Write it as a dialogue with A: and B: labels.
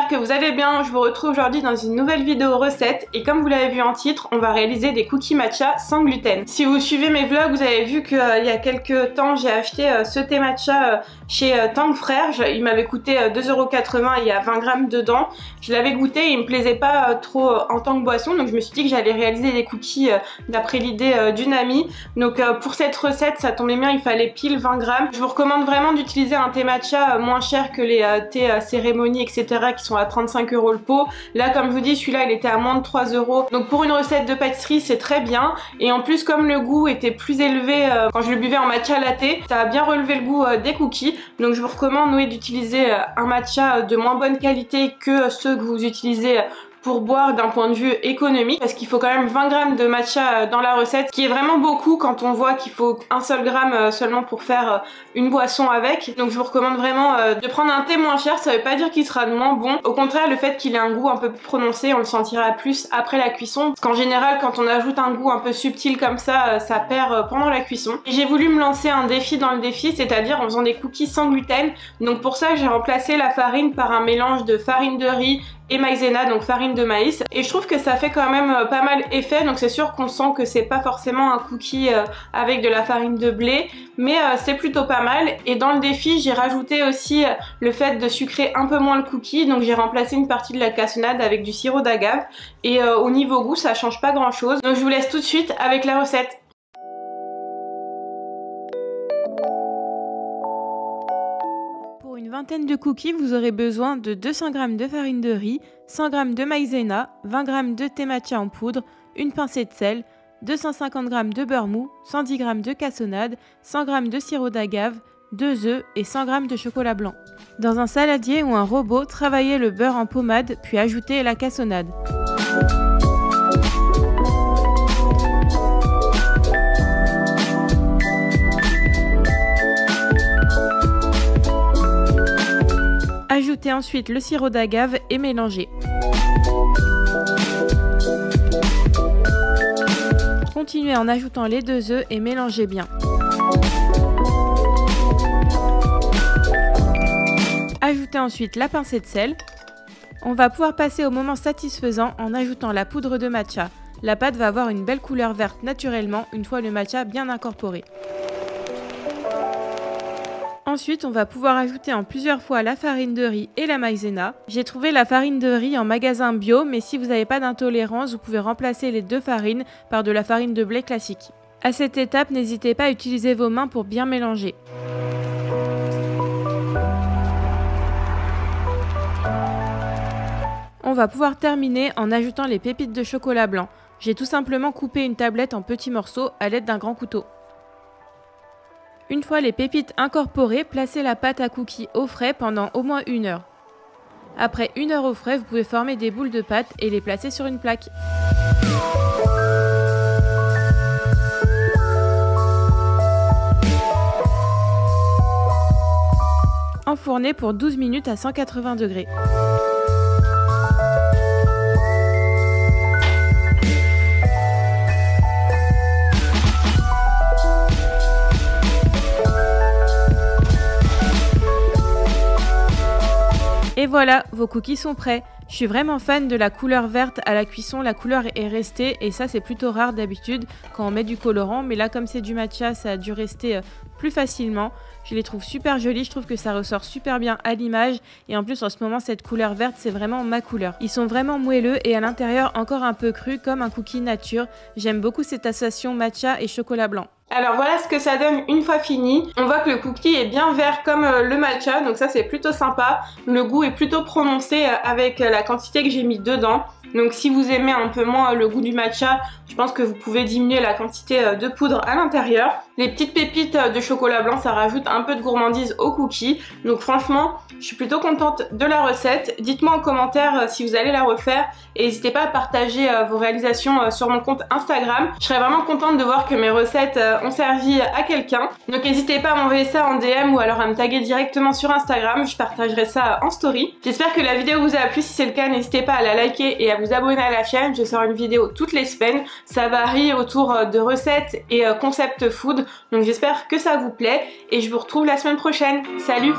A: j'espère que vous allez bien. Je vous retrouve aujourd'hui dans une nouvelle vidéo recette et comme vous l'avez vu en titre, on va réaliser des cookies matcha sans gluten. Si vous suivez mes vlogs, vous avez vu qu'il y a quelques temps j'ai acheté ce thé matcha chez Tang Frères. Il m'avait coûté 2,80 €, il y a 20 grammes dedans. Je l'avais goûté et il me plaisait pas trop en tant que boisson, donc je me suis dit que j'allais réaliser des cookies d'après l'idée d'une amie. Donc pour cette recette, ça tombait bien, il fallait pile 20 grammes. Je vous recommande vraiment d'utiliser un thé matcha moins cher que les thés cérémonie, etc. qui sont à 35 € le pot. Là, comme je vous dis, celui-là, il était à moins de 3 €. Donc pour une recette de pâtisserie, c'est très bien. Et en plus, comme le goût était plus élevé quand je le buvais en matcha latte, ça a bien relevé le goût des cookies. Donc je vous recommande d'utiliser un matcha de moins bonne qualité que ceux que vous utilisez pour boire d'un point de vue économique, parce qu'il faut quand même 20 grammes de matcha dans la recette, ce qui est vraiment beaucoup quand on voit qu'il faut un seul gramme seulement pour faire une boisson avec. Donc je vous recommande vraiment de prendre un thé moins cher. Ça veut pas dire qu'il sera moins bon, au contraire, le fait qu'il ait un goût un peu plus prononcé, on le sentira plus après la cuisson, parce qu'en général quand on ajoute un goût un peu subtil comme ça, ça perd pendant la cuisson. Et j'ai voulu me lancer un défi dans le défi, c'est-à-dire en faisant des cookies sans gluten. Donc pour ça, j'ai remplacé la farine par un mélange de farine de riz et maïzena, donc farine de maïs, et je trouve que ça fait quand même pas mal effet. Donc c'est sûr qu'on sent que c'est pas forcément un cookie avec de la farine de blé, mais c'est plutôt pas mal. Et dans le défi, j'ai rajouté aussi le fait de sucrer un peu moins le cookie, donc j'ai remplacé une partie de la cassonade avec du sirop d'agave, et au niveau goût ça change pas grand chose. Donc je vous laisse tout de suite avec la recette. Une vingtaine de cookies, vous aurez besoin de 200 g de farine de riz, 100 g de maïzena, 20 g de thé matcha en poudre, une pincée de sel, 250 g de beurre mou, 110 g de cassonade, 100 g de sirop d'agave, 2 œufs et 100 g de chocolat blanc. Dans un saladier ou un robot, travaillez le beurre en pommade puis ajoutez la cassonade. Ajoutez ensuite le sirop d'agave et mélangez. Continuez en ajoutant les 2 œufs et mélangez bien. Ajoutez ensuite la pincée de sel. On va pouvoir passer au moment satisfaisant en ajoutant la poudre de matcha. La pâte va avoir une belle couleur verte naturellement une fois le matcha bien incorporé. Ensuite, on va pouvoir ajouter en plusieurs fois la farine de riz et la maïzena. J'ai trouvé la farine de riz en magasin bio, mais si vous n'avez pas d'intolérance, vous pouvez remplacer les deux farines par de la farine de blé classique. À cette étape, n'hésitez pas à utiliser vos mains pour bien mélanger. On va pouvoir terminer en ajoutant les pépites de chocolat blanc. J'ai tout simplement coupé une tablette en petits morceaux à l'aide d'un grand couteau. Une fois les pépites incorporées, placez la pâte à cookies au frais pendant au moins 1 heure. Après 1 heure au frais, vous pouvez former des boules de pâte et les placer sur une plaque. Enfourner pour 12 minutes à 180 degrés. Et voilà, vos cookies sont prêts. Je suis vraiment fan de la couleur verte à la cuisson, la couleur est restée et ça c'est plutôt rare d'habitude quand on met du colorant, mais là comme c'est du matcha, ça a dû rester plus facilement. Je les trouve super jolis, je trouve que ça ressort super bien à l'image et en plus en ce moment cette couleur verte c'est vraiment ma couleur. Ils sont vraiment moelleux et à l'intérieur encore un peu cru comme un cookie nature. J'aime beaucoup cette association matcha et chocolat blanc. Alors voilà ce que ça donne une fois fini. On voit que le cookie est bien vert comme le matcha, donc ça c'est plutôt sympa. Le goût est plutôt prononcé avec la quantité que j'ai mis dedans. Donc si vous aimez un peu moins le goût du matcha, je pense que vous pouvez diminuer la quantité de poudre à l'intérieur. Les petites pépites de chocolat blanc, ça rajoute un peu de gourmandise au cookie. Donc franchement, je suis plutôt contente de la recette. Dites-moi en commentaire si vous allez la refaire et n'hésitez pas à partager vos réalisations sur mon compte Instagram. Je serais vraiment contente de voir que mes recettes ont servi à quelqu'un. Donc n'hésitez pas à m'envoyer ça en DM ou alors à me taguer directement sur Instagram. Je partagerai ça en story. J'espère que la vidéo vous a plu. Si c'est le cas, n'hésitez pas à la liker et à vous abonner à la chaîne. Je sors une vidéo toutes les semaines. Ça varie autour de recettes et concept food. Donc j'espère que ça vous plaît et je vous retrouve la semaine prochaine. Salut!